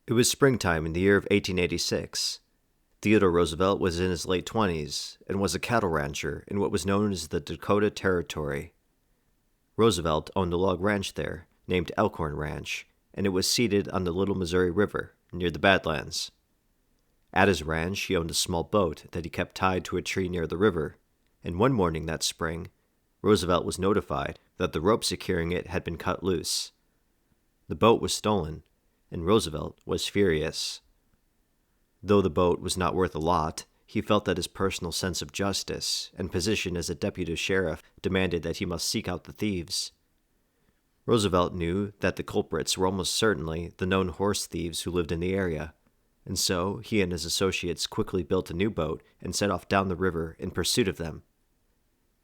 It was springtime in the year of 1886. Theodore Roosevelt was in his late 20s and was a cattle rancher in what was known as the Dakota Territory. Roosevelt owned a log ranch there, named Elkhorn Ranch, and it was seated on the Little Missouri River, near the Badlands. At his ranch, he owned a small boat that he kept tied to a tree near the river, and one morning that spring, Roosevelt was notified that the rope securing it had been cut loose. The boat was stolen, and Roosevelt was furious. Though the boat was not worth a lot, he felt that his personal sense of justice and position as a deputy sheriff demanded that he must seek out the thieves. Roosevelt knew that the culprits were almost certainly the known horse thieves who lived in the area, and so he and his associates quickly built a new boat and set off down the river in pursuit of them.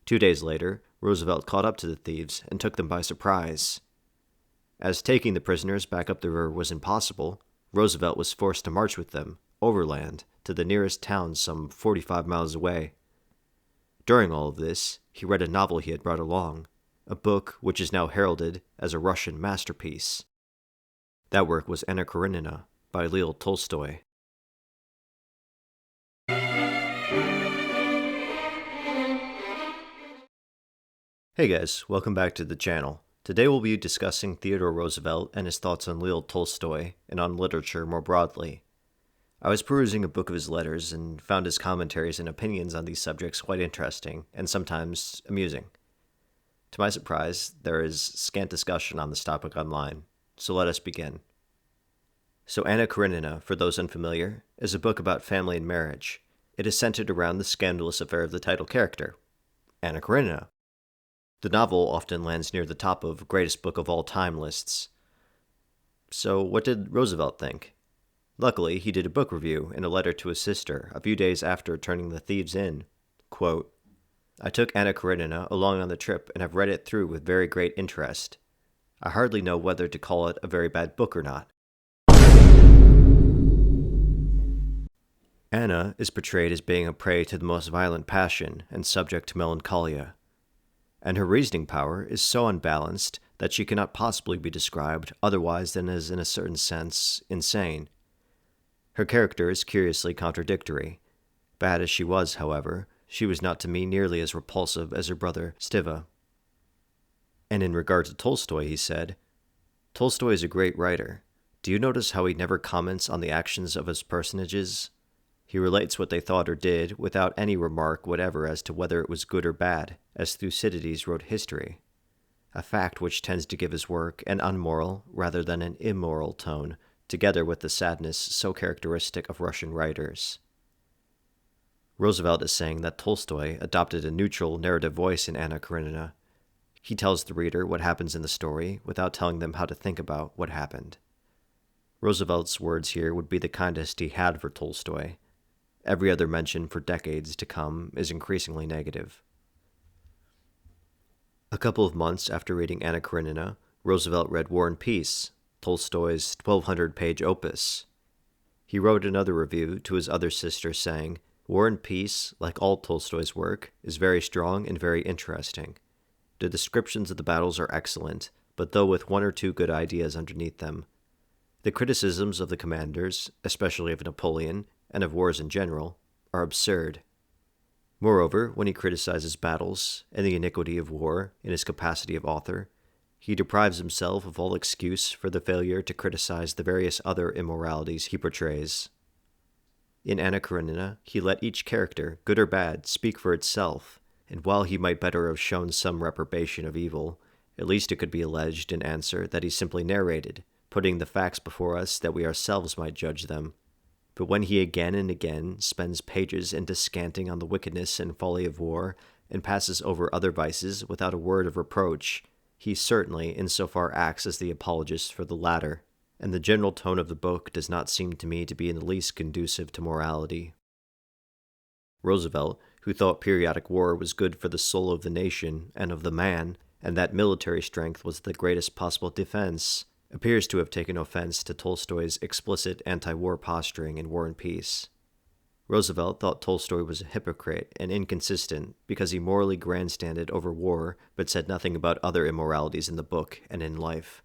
2 days later, Roosevelt caught up to the thieves and took them by surprise. As taking the prisoners back up the river was impossible, Roosevelt was forced to march with them, overland, to the nearest town some 45 miles away. During all of this, he read a novel he had brought along, a book which is now heralded as a Russian masterpiece. That work was Anna Karenina by Leo Tolstoy. Hey guys, welcome back to the channel. Today we'll be discussing Theodore Roosevelt and his thoughts on Leo Tolstoy and on literature more broadly. I was perusing a book of his letters and found his commentaries and opinions on these subjects quite interesting and sometimes amusing. To my surprise, there is scant discussion on this topic online, so let us begin. So Anna Karenina, for those unfamiliar, is a book about family and marriage. It is centered around the scandalous affair of the title character, Anna Karenina. The novel often lands near the top of greatest book of all time lists. So what did Roosevelt think? Luckily, he did a book review in a letter to his sister a few days after turning the thieves in. Quote, "I took Anna Karenina along on the trip and have read it through with very great interest. I hardly know whether to call it a very bad book or not. Anna is portrayed as being a prey to the most violent passion and subject to melancholia, and her reasoning power is so unbalanced that she cannot possibly be described otherwise than as, in a certain sense, insane. Her character is curiously contradictory. Bad as she was, however, she was not to me nearly as repulsive as her brother Stiva." And in regard to Tolstoy, he said, "Tolstoy is a great writer. Do you notice how he never comments on the actions of his personages? He relates what they thought or did without any remark whatever as to whether it was good or bad, as Thucydides wrote history, a fact which tends to give his work an unmoral rather than an immoral tone, together with the sadness so characteristic of Russian writers." Roosevelt is saying that Tolstoy adopted a neutral narrative voice in Anna Karenina. He tells the reader what happens in the story without telling them how to think about what happened. Roosevelt's words here would be the kindest he had for Tolstoy. Every other mention for decades to come is increasingly negative. A couple of months after reading Anna Karenina, Roosevelt read War and Peace, Tolstoy's 1,200-page opus. He wrote another review to his other sister saying, "War and Peace, like all Tolstoy's work, is very strong and very interesting. The descriptions of the battles are excellent, but though with one or two good ideas underneath them. The criticisms of the commanders, especially of Napoleon, and of wars in general, are absurd. Moreover, when he criticizes battles and the iniquity of war in his capacity of author, he deprives himself of all excuse for the failure to criticize the various other immoralities he portrays. In Anna Karenina, he let each character, good or bad, speak for itself, and while he might better have shown some reprobation of evil, at least it could be alleged in answer that he simply narrated, putting the facts before us that we ourselves might judge them. But when he again and again spends pages in descanting on the wickedness and folly of war, and passes over other vices without a word of reproach, he certainly insofar acts as the apologist for the latter, and the general tone of the book does not seem to me to be in the least conducive to morality." Roosevelt, who thought periodic war was good for the soul of the nation and of the man, and that military strength was the greatest possible defense, appears to have taken offense to Tolstoy's explicit anti-war posturing in War and Peace. Roosevelt thought Tolstoy was a hypocrite and inconsistent because he morally grandstanded over war but said nothing about other immoralities in the book and in life.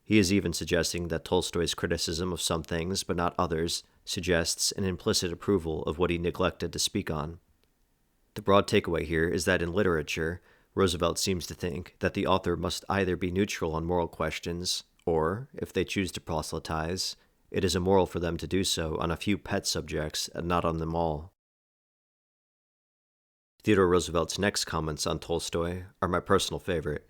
He is even suggesting that Tolstoy's criticism of some things, but not others, suggests an implicit approval of what he neglected to speak on. The broad takeaway here is that in literature, Roosevelt seems to think that the author must either be neutral on moral questions, or, if they choose to proselytize, it is immoral for them to do so on a few pet subjects and not on them all. Theodore Roosevelt's next comments on Tolstoy are my personal favorite.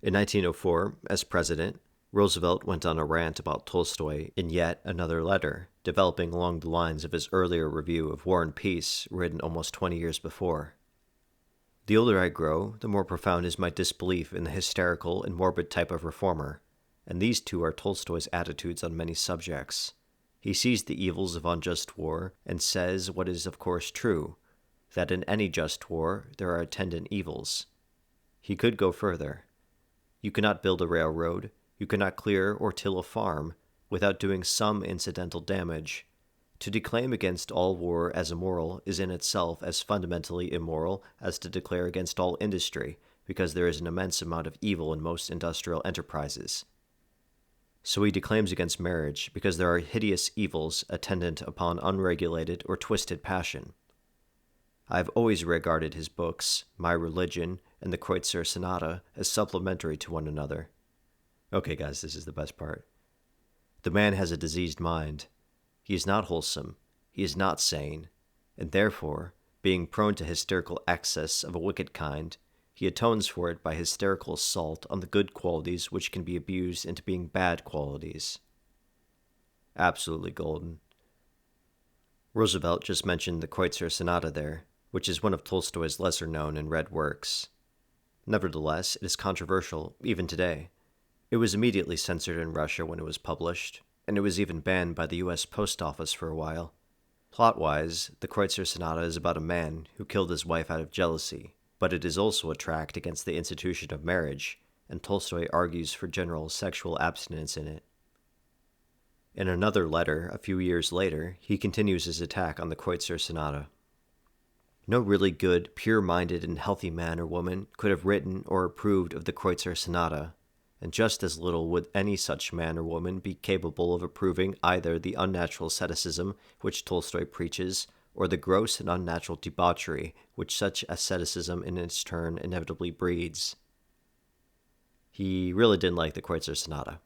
In 1904, as president, Roosevelt went on a rant about Tolstoy in yet another letter, developing along the lines of his earlier review of War and Peace, written almost 20 years before. The older I grow, the more profound is my disbelief in the hysterical and morbid type of reformer, and these two are Tolstoy's attitudes on many subjects. He sees the evils of unjust war and says what is of course true, that in any just war there are attendant evils. He could go further. You cannot build a railroad, you cannot clear or till a farm without doing some incidental damage. To declaim against all war as immoral is in itself as fundamentally immoral as to declare against all industry, because there is an immense amount of evil in most industrial enterprises. So he declaims against marriage because there are hideous evils attendant upon unregulated or twisted passion. I have always regarded his books, My Religion and the Kreutzer Sonata, as supplementary to one another. Okay, guys, this is the best part. The man has a diseased mind. He is not wholesome. He is not sane. And therefore, being prone to hysterical excess of a wicked kind, he atones for it by hysterical assault on the good qualities which can be abused into being bad qualities. Absolutely golden. Roosevelt just mentioned the Kreutzer Sonata there, which is one of Tolstoy's lesser-known and read works. Nevertheless, it is controversial, even today. It was immediately censored in Russia when it was published, and it was even banned by the U.S. Post Office for a while. Plot-wise, the Kreutzer Sonata is about a man who killed his wife out of jealousy, but it is also a tract against the institution of marriage, and Tolstoy argues for general sexual abstinence in it. In another letter, a few years later, he continues his attack on the Kreutzer Sonata. No really good, pure-minded, and healthy man or woman could have written or approved of the Kreutzer Sonata, and just as little would any such man or woman be capable of approving either the unnatural asceticism which Tolstoy preaches, or the gross and unnatural debauchery which such asceticism in its turn inevitably breeds. He really didn't like the Kreutzer Sonata.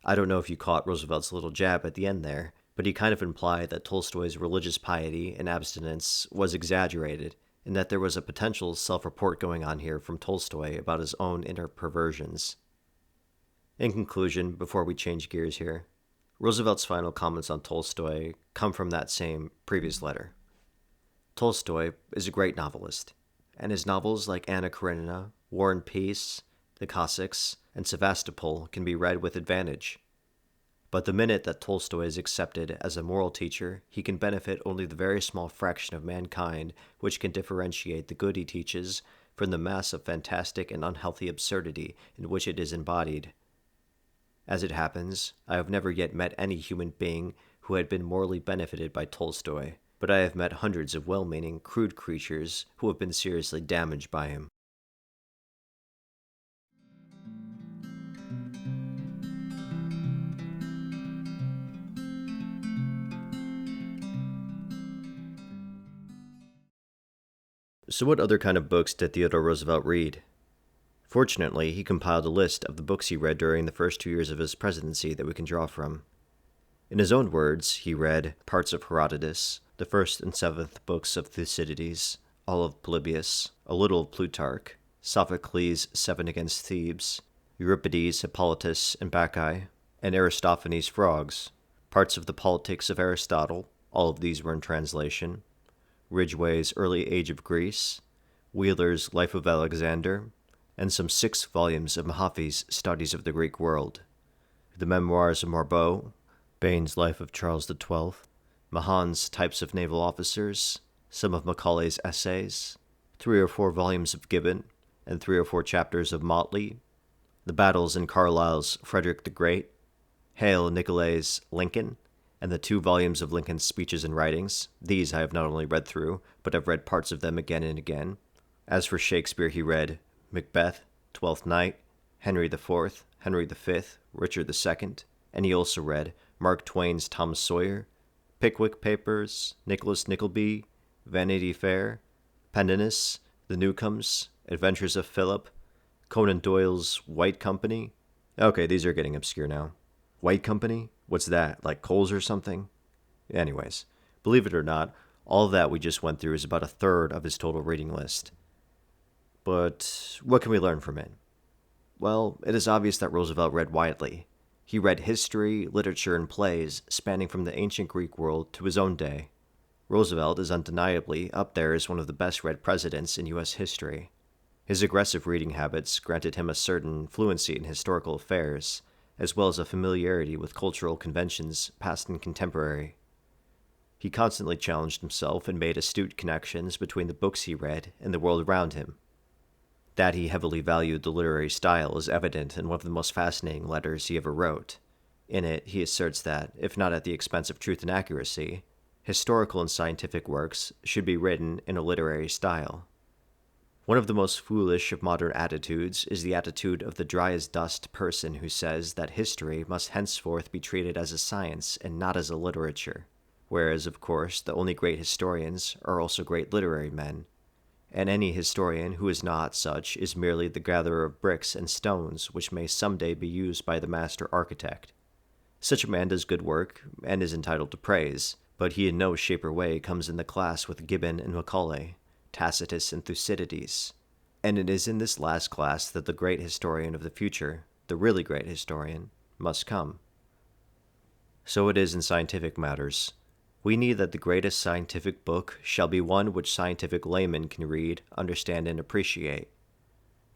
I don't know if you caught Roosevelt's little jab at the end there, but he kind of implied that Tolstoy's religious piety and abstinence was exaggerated, and that there was a potential self-report going on here from Tolstoy about his own inner perversions. In conclusion, before we change gears here, Roosevelt's final comments on Tolstoy come from that same previous letter. Tolstoy is a great novelist, and his novels like Anna Karenina, War and Peace, The Cossacks, and Sevastopol can be read with advantage. But the minute that Tolstoy is accepted as a moral teacher, he can benefit only the very small fraction of mankind which can differentiate the good he teaches from the mass of fantastic and unhealthy absurdity in which it is embodied. As it happens, I have never yet met any human being who had been morally benefited by Tolstoy, but I have met hundreds of well-meaning, crude creatures who have been seriously damaged by him. So what other kind of books did Theodore Roosevelt read? Fortunately, he compiled a list of the books he read during the first 2 years of his presidency that we can draw from. In his own words, he read parts of Herodotus, the first and seventh books of Thucydides, all of Polybius, a little of Plutarch, Sophocles' Seven Against Thebes, Euripides' Hippolytus and Bacchae, and Aristophanes' Frogs, parts of the Politics of Aristotle, all of these were in translation, Ridgway's Early Age of Greece, Wheeler's Life of Alexander, and some 6 volumes of Mahaffy's Studies of the Greek World, the Memoirs of Marbeau, Bain's Life of Charles XII, Mahan's Types of Naval Officers, some of Macaulay's essays, 3 or 4 volumes of Gibbon, and 3 or 4 chapters of Motley, the battles in Carlyle's Frederick the Great, Hale Nicolay's Lincoln, and the 2 volumes of Lincoln's speeches and writings. These I have not only read through, but have read parts of them again and again. As for Shakespeare, he read Macbeth, Twelfth Night, Henry IV, Henry V, Richard II, and he also read Mark Twain's Tom Sawyer, Pickwick Papers, Nicholas Nickleby, Vanity Fair, Pendennis, The Newcomes, Adventures of Philip, Conan Doyle's White Company. Okay, these are getting obscure now. White Company? What's that, like Kohl's or something? Anyways, believe it or not, all that we just went through is about a third of his total reading list. But what can we learn from it? Well, it is obvious that Roosevelt read widely. He read history, literature, and plays spanning from the ancient Greek world to his own day. Roosevelt is undeniably up there as one of the best-read presidents in U.S. history. His aggressive reading habits granted him a certain fluency in historical affairs, as well as a familiarity with cultural conventions, past and contemporary. He constantly challenged himself and made astute connections between the books he read and the world around him. That he heavily valued the literary style is evident in one of the most fascinating letters he ever wrote. In it, he asserts that, if not at the expense of truth and accuracy, historical and scientific works should be written in a literary style. One of the most foolish of modern attitudes is the attitude of the dry-as-dust person who says that history must henceforth be treated as a science and not as a literature, whereas, of course, the only great historians are also great literary men, and any historian who is not such is merely the gatherer of bricks and stones which may someday be used by the master architect. Such a man does good work and is entitled to praise, but he in no shape or way comes in the class with Gibbon and Macaulay, Tacitus and Thucydides. And it is in this last class that the great historian of the future, the really great historian, must come. So it is in scientific matters. We need that the greatest scientific book shall be one which scientific laymen can read, understand, and appreciate.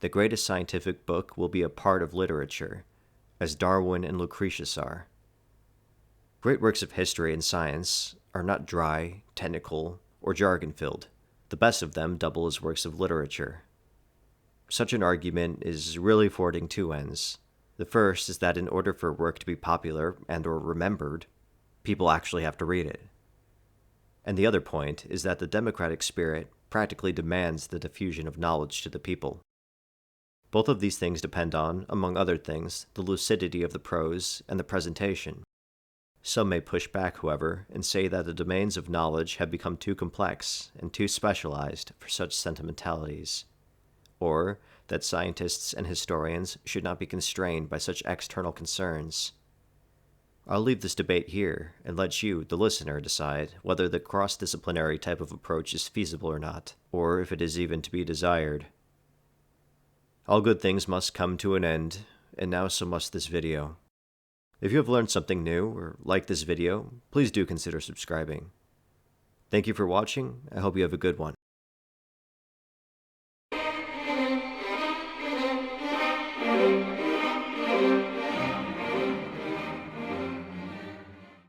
The greatest scientific book will be a part of literature, as Darwin and Lucretius are. Great works of history and science are not dry, technical, or jargon-filled. The best of them double as works of literature. Such an argument is really forwarding two ends. The first is that in order for a work to be popular and or remembered, people actually have to read it. And the other point is that the democratic spirit practically demands the diffusion of knowledge to the people. Both of these things depend on, among other things, the lucidity of the prose and the presentation. Some may push back, however, and say that the domains of knowledge have become too complex and too specialized for such sentimentalities, or that scientists and historians should not be constrained by such external concerns. I'll leave this debate here and let you, the listener, decide whether the cross-disciplinary type of approach is feasible or not, or if it is even to be desired. All good things must come to an end, and now so must this video. If you have learned something new or liked this video, please do consider subscribing. Thank you for watching. I hope you have a good one.